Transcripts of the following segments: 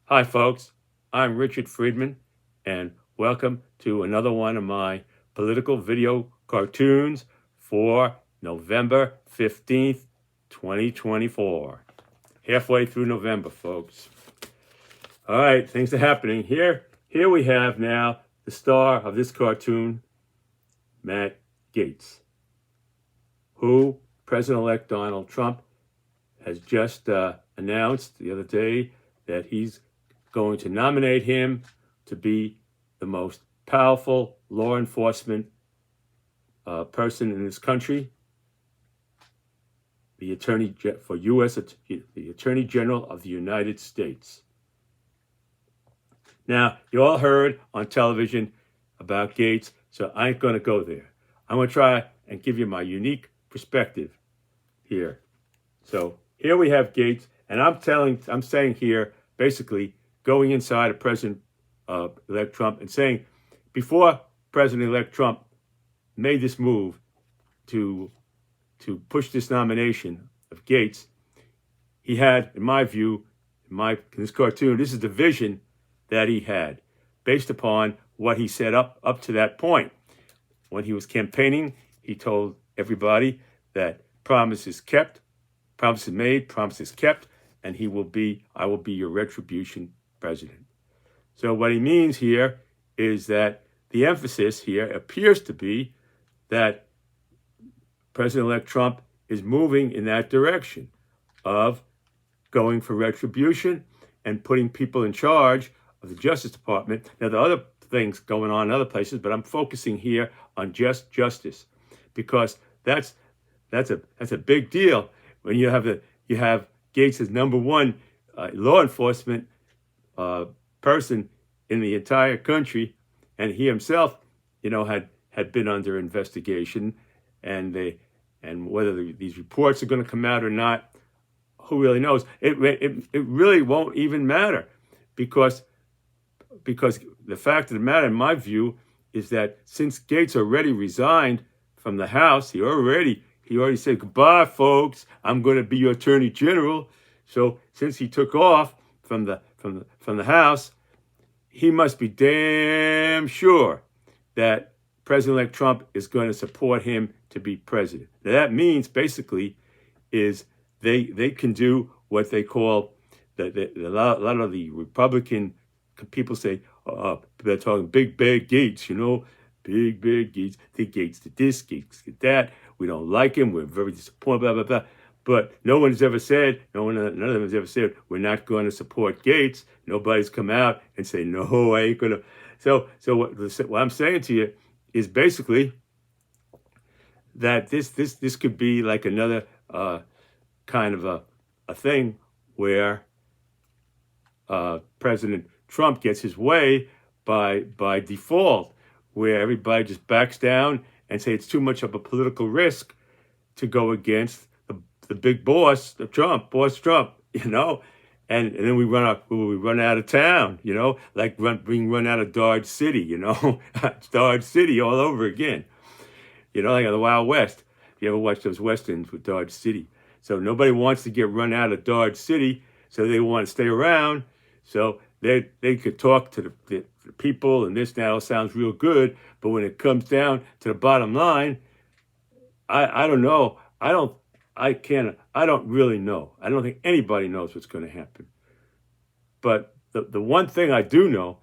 Hi, folks. I'm Richard Friedman, and welcome to another one of my political video cartoons for November 15th, 2024. Halfway through November, folks. All right, things are happening. Here we have now the star of this cartoon, Matt Gaetz, who President-elect Donald Trump has just announced the other day that he's going to nominate him to be the most powerful law enforcement person in this country, the Attorney General of the United States. Now, you all heard on television about Gaetz, so I ain't going to go there. I'm going to try and give you my unique perspective here. So here we have Gaetz, and I'm saying here, basically, going inside of President-elect Trump and saying, before President-elect Trump made this move to push this nomination of Gaetz, he had, in my view, in this cartoon, this is the vision that he had, based upon what he said up to that point. When he was campaigning, he told everybody that promises kept, promises made, promises kept, and I will be your retribution president. So what he means here is that the emphasis here appears to be that President-elect Trump is moving in that direction of going for retribution and putting people in charge of the Justice Department. Now, there are other things going on in other places, but I'm focusing here on just justice, because that's a big deal when you have Gaetz as number one law enforcement person in the entire country, and he himself, had been under investigation, and whether these reports are going to come out or not, who really knows? It really won't even matter, because the fact of the matter, in my view, is that since Gaetz already resigned from the House, he already said, goodbye, folks, I'm going to be your Attorney General. So since he took off from the House, he must be damn sure that President-elect Trump is going to support him to be president. Now, that means basically is they can do what they call, a lot of the Republican people say, they're talking big bad Gaetz, big bad Gaetz. The Gaetz did this, Gaetz did that. We don't like him. We're very disappointed, blah, blah, blah. But none of them has ever said, we're not going to support Gaetz. Nobody's come out and say, no, I ain't going to. So what I'm saying to you is basically that this could be like another kind of a thing where President Trump gets his way by default, where everybody just backs down and say it's too much of a political risk to go against the big boss, boss Trump, and then we run out of town, like being run out of Dodge City, Dodge City all over again, like the Wild West. You ever watch those westerns with Dodge City? So nobody wants to get run out of Dodge City, so they want to stay around. So they could talk to the people, and this now sounds real good, but when it comes down to the bottom line, I don't know. I don't really know. I don't think anybody knows what's going to happen. But the one thing I do know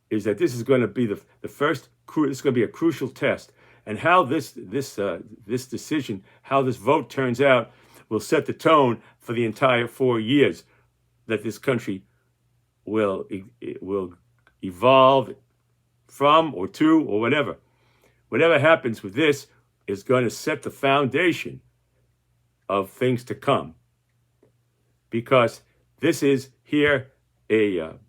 is that this is going to be the first. This is going to be a crucial test, and how this decision, how this vote turns out, will set the tone for the entire 4 years that this country will evolve from or to or whatever. Whatever happens with this is going to set the foundation of things to come, because this is here the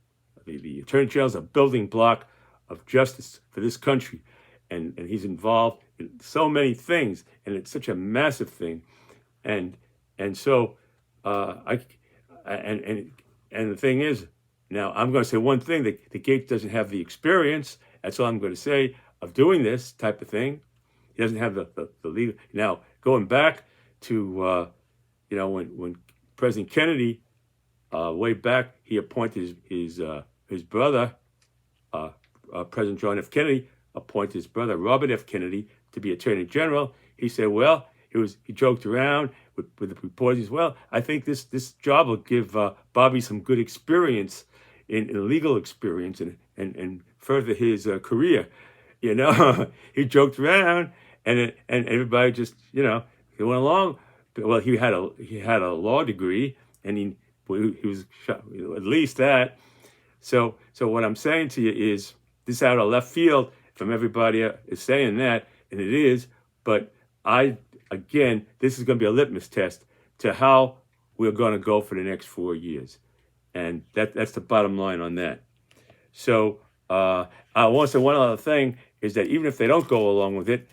Attorney General is a building block of justice for this country, and he's involved in so many things, and it's such a massive thing, and so the thing is, now I'm going to say one thing: that the Gaetz doesn't have the experience. That's all I'm going to say, of doing this type of thing. He doesn't have the legal. Now, going back to when President Kennedy way back, he appointed his brother, President John F. Kennedy, appointed his brother Robert F. Kennedy to be Attorney General. He said, well, he joked around with the reporters. He said, well, I think this job will give Bobby some good experience in legal experience and further his career. He joked around, and everybody just he went along. Well, he had a law degree, and he was at least that. So what I'm saying to you is, this out of left field from everybody is saying that, and it is. But this is going to be a litmus test to how we're going to go for the next 4 years, and that's the bottom line on that. So I want to say one other thing is that even if they don't go along with it,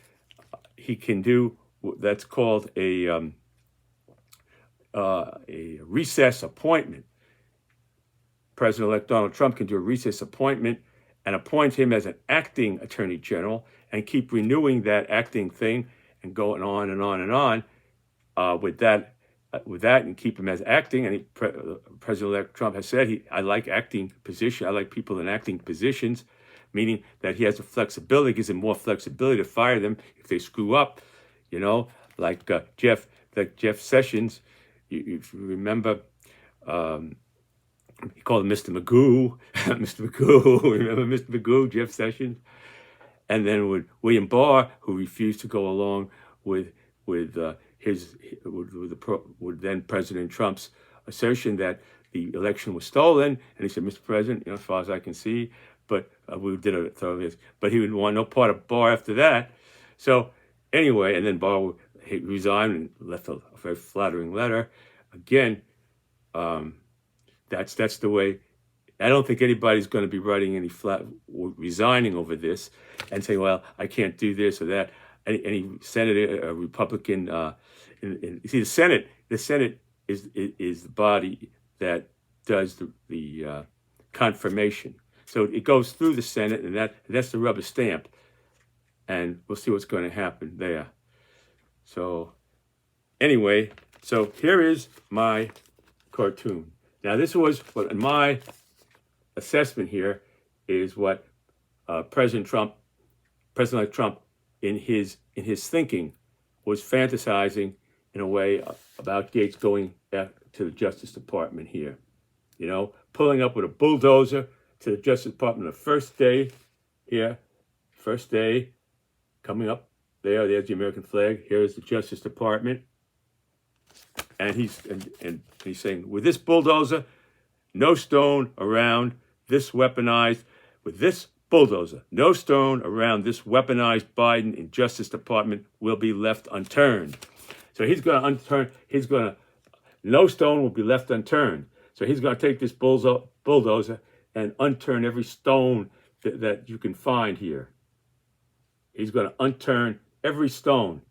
he can do that's called a recess appointment. President-elect Donald Trump can do a recess appointment and appoint him as an acting attorney general and keep renewing that acting thing and going on and on and on with that, and keep him as acting. And President-elect Trump has said, I like acting position. I like people in acting positions, meaning that he has the flexibility, gives him more flexibility to fire them if they screw up, like Jeff Sessions. If you remember, he called him Mr. Magoo. Mr. Magoo, remember Mr. Magoo, Jeff Sessions? And then with William Barr, who refused to go along with then President Trump's assertion that the election was stolen. And he said, Mr. President, as far as I can see, but we did a thorough, but he would want no part of Barr after that. So anyway, and then Barr resigned and left a very flattering letter. Again, that's the way. I don't think anybody's going to be writing any resigning over this and saying, well, I can't do this or that. Any senator, a Republican, you see, the Senate is the body that does the confirmation. So it goes through the Senate, and that's the rubber stamp. And we'll see what's going to happen there. So anyway, so here is my cartoon. Now, this was what, in my assessment here, is what President-elect Trump, in his thinking, was fantasizing in a way about Gaetz going back to the Justice Department here. Pulling up with a bulldozer to the Justice Department the first day here, coming up there's the American flag. Here's the Justice Department. And he's saying, with this bulldozer, no stone around this weaponized, with this bulldozer, no stone around this weaponized Biden in Justice Department will be left unturned. So no stone will be left unturned. So he's going to take this bulldozer and unturn every stone that you can find here. He's going to unturn every stone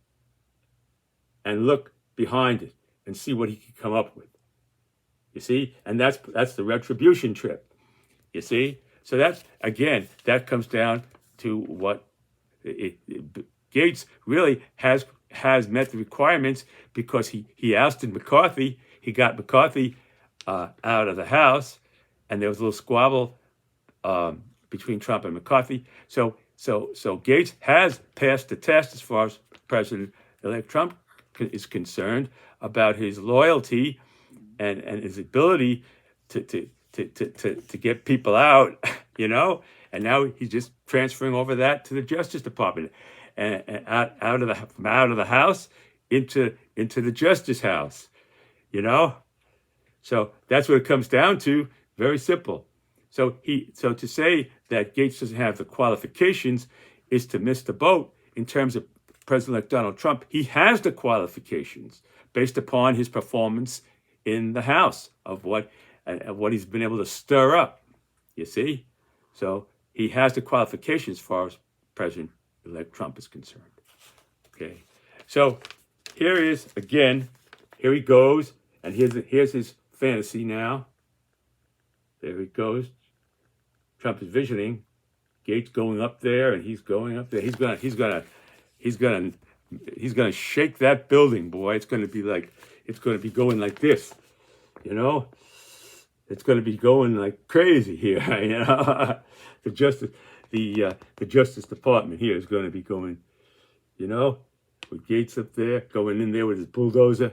and look behind it and see what he can come up with. You see? And that's the retribution trip. You see? So that comes down to what Gaetz really has met the requirements, because he ousted McCarthy. He got McCarthy out of the House, and there was a little squabble between Trump and McCarthy. So Gaetz has passed the test as far as President-elect Trump is concerned about his loyalty and his ability to get people out, and now he's just transferring over that to the Justice Department, and out of the House into the Justice House, So that's what it comes down to. Very simple. So to say that Gaetz doesn't have the qualifications is to miss the boat in terms of President-elect Donald Trump. He has the qualifications based upon his performance in the House of what he's been able to stir up. You see? So he has the qualifications as far as President-elect Trump is concerned. Okay. So here he goes, and here's his fantasy now. There he goes. Trump is visioning Gaetz going up there, and he's going up there. He's gonna shake that building, boy. It's gonna be going like this, it's going to be going like crazy here. The Justice Department here is going to be going, with Gaetz up there, going in there with his bulldozer.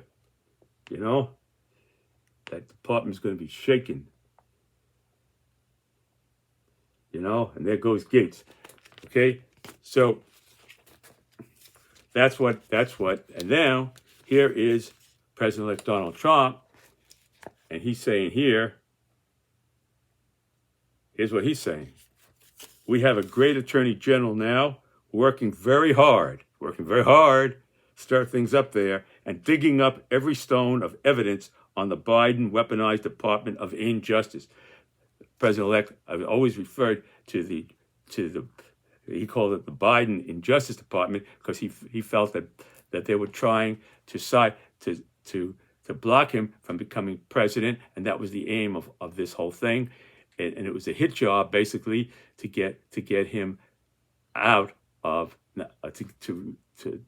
That department's going to be shaking. And there goes Gaetz. Okay, so that's what, and now here is President-elect Donald Trump, and he's saying here's what he's saying. We have a great Attorney General now working very hard, stir things up there, and digging up every stone of evidence on the Biden weaponized Department of Injustice. President-elect, I've always referred to the he called it the Biden Injustice Department because he felt that they were trying to block him from becoming president, and that was the aim of this whole thing, and it was a hit job basically to get him out of to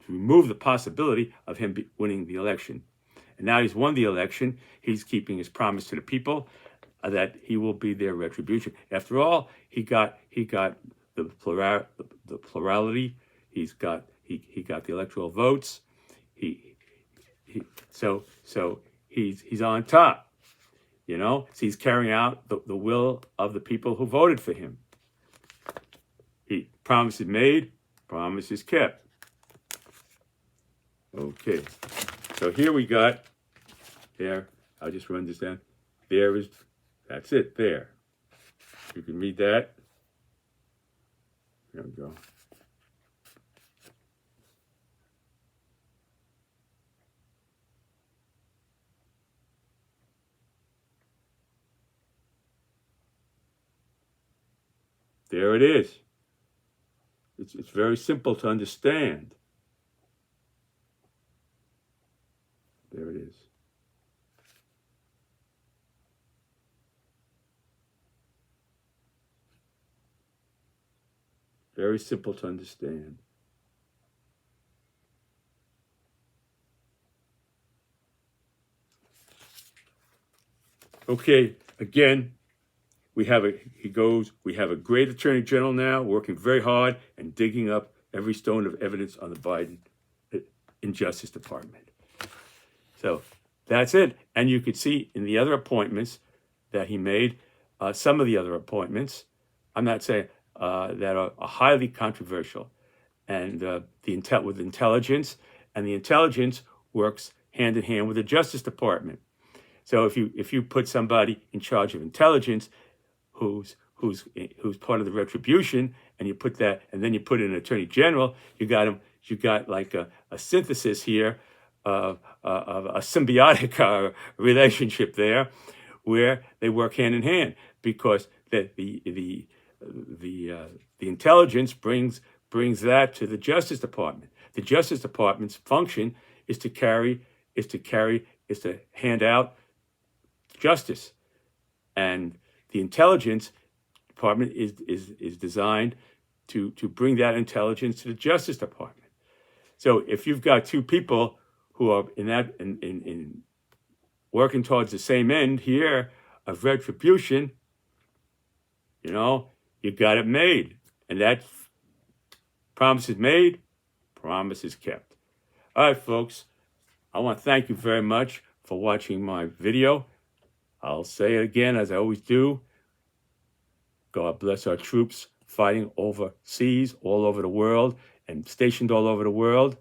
remove the possibility of him winning the election. And now he's won the election. He's keeping his promise to the people that he will be their retribution. After all, he got the plurality. He got the electoral votes. So he's on top. So he's carrying out the will of the people who voted for him. Promises made, promises kept. Okay, so here we got there. I'll just run this down. That's it there. You can read that. There we go. There it is. It's very simple to understand. There it is. Very simple to understand. Okay, again, we have a great Attorney General now working very hard and digging up every stone of evidence on the Biden Injustice Department. So that's it. And you could see in the other appointments that he made, some of the other appointments, I'm not saying that are highly controversial, and with intelligence, and the intelligence works hand in hand with the Justice Department. So if you put somebody in charge of intelligence, who's part of the retribution, and you put that, and then you put in an Attorney General, you got like a synthesis here of a symbiotic relationship there, where they work hand in hand, because the intelligence brings that to the Justice Department. The Justice Department's function is to hand out justice, and the Intelligence Department is designed to bring that intelligence to the Justice Department. So if you've got two people who are in working towards the same end here of retribution, you got it made. And that promise is made, promise is kept. All right, folks, I want to thank you very much for watching my video. I'll say it again, as I always do. God bless our troops fighting overseas, all over the world, and stationed all over the world.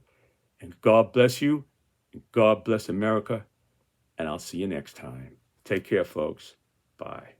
And God bless you, and God bless America. And I'll see you next time. Take care, folks. Bye.